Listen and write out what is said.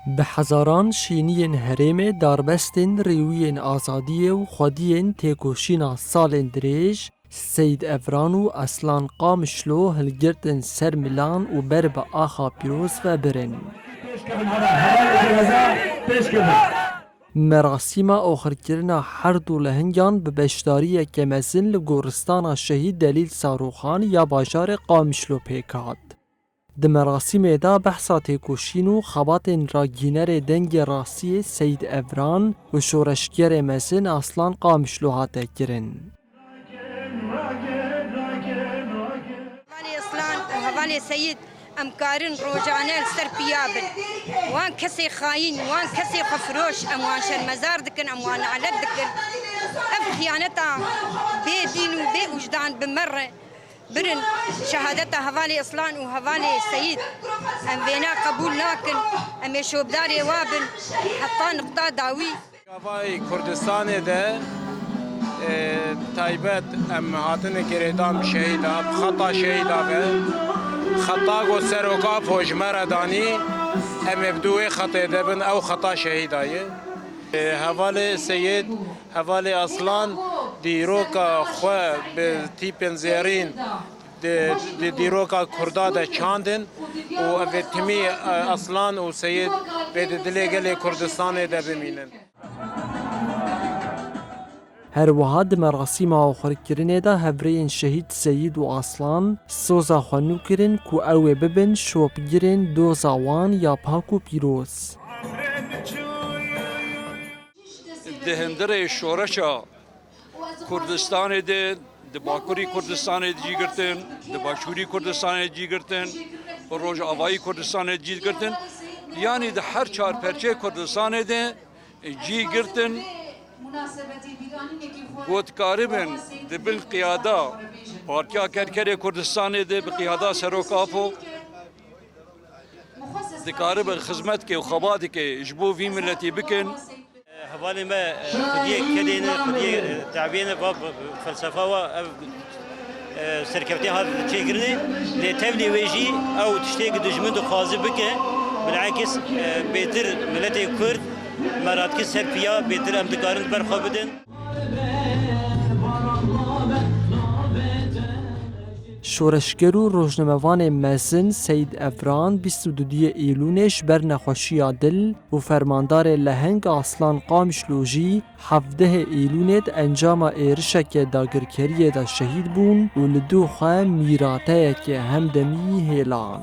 به هزاران شینین هرم داربستن ریوین آزادی و خودین تکوشینا سال دریج سید افران و اصلان قامشلو هلگردن سر میلان و بر به آخا پیروز و برن. مراسم آخرکرنا هر دو لهنگان به بشداری کمزن لگورستان شهید دلیل ساروخان یا باشار قامشلو پیکاد. د مراسم دا بحثا تکوشین و خبات راگینر دنگ راسی سید افران و شورشگر مزن اصلان قامشلو هاته کرن. هوالی سید امکارن روزانه سر پیابن وان کسی خاین وان کسی خفروش اموان شرمزار دکن اموان علت دکن اف خیانتا بی دین و بی وجدان بمره برن شهادتا هوالی اصلان و هوالی سید ام بينا قبول ناكن ام شوبداري وابن حتى نقطة داوي هواي كردستان ده تایبت ام هاتن گریدان شهیدا خطا شهیدا به خطا گو سروکا پوشمر دانی ام ابدوی خطا دبن او خطا شهیدای حواله سید حواله اصلان دیروکا خو به تیپن زیرین دیروکا کردا ده چاندن و اوتمی اصلان و سید به دلگل کردستان ده بمینن. هر وحد مراسم آخرکرینه دا هفرین شهید سید و اصلان سوزا خانو کرن کو اوه ببن شوب گرن دو زوان یا پاکو پیروز. دهندره شورشا کردستان ده باکوری کردستان جی گرتن باشوری کردستان جی گرتن روز آوایی کردستان جی گرتن یعنی ده هر چهار پرچه کردستان ده جی گرتن گوتکاری بن ده بالقیاده پارتیا کرکر کردستان ده بقیاده سروکافو ده کاری به خدمت که و خباتی که جبو وی ملتی بکن حوالی ما خودیه کدینه خودیه تعبینه و فلسفه و سرکفتی ها چه گرنه لتبلی ویجی او تشتیق دجمن خازی بکه بالعکس بهتر ملت کرد مراد که سرپیا بهتر امتکارن برخوابدن. شورشگر و روزنامه‌وان مزن سید افران 22 ایلونش بر نخوشی دل و فرماندار لهنگ اصلان قامشلوجی 17 ایلونت انجام ایرشک داگرکری دا شهید بون و لدو خواه میراته که همدمی هیلان.